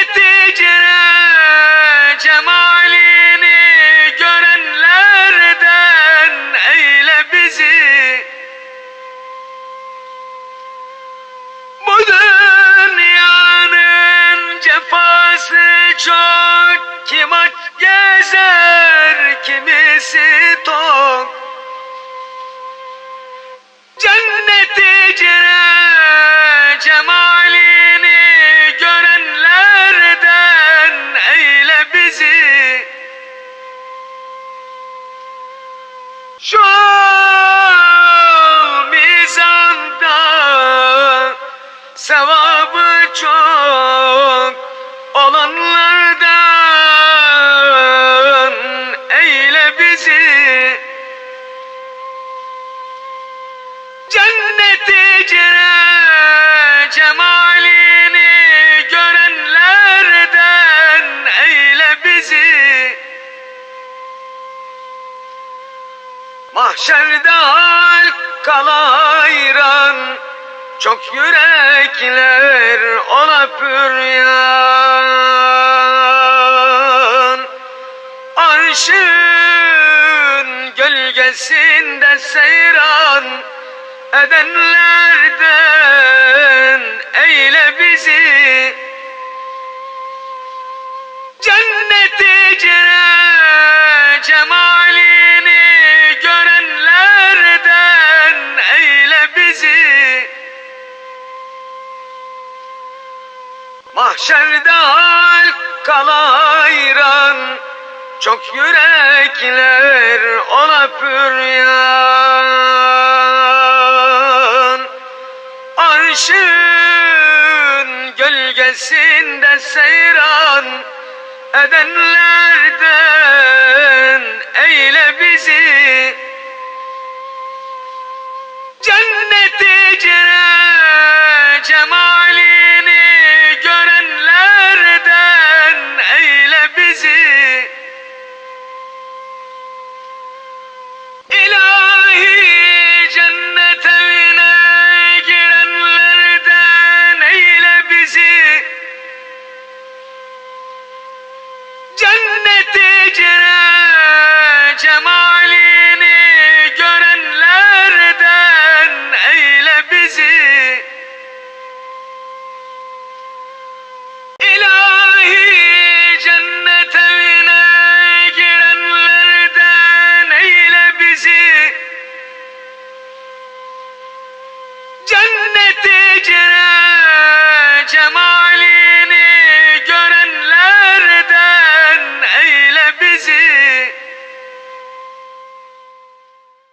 icra cemalini görenlerden eyle bizi. Bu dünyanın cefası çok, kim aç gezer kimisi tok. Cennet-i cemalini görenlerden eyle bizi. Şu mizanda sevabı çok olanlardan eyle bizi. Cennet-i cemalini görenlerden eyle bizi. Mahşerde halka hayran, çok yürekler ona püryan. Arşın gölgesinde seyran edenlerden eyle bizi. Cennet-i cemalini görenlerden eyle bizi. Mahşerde halka hayran, çok yürekler ona püryan. Arşın gölgesinde seyran edenlerden eyle bizi. Cennet-i cemalini görenlerden eyle bizi. İlahi cennet evine girenlerden eyle bizi. Cennet-i cemal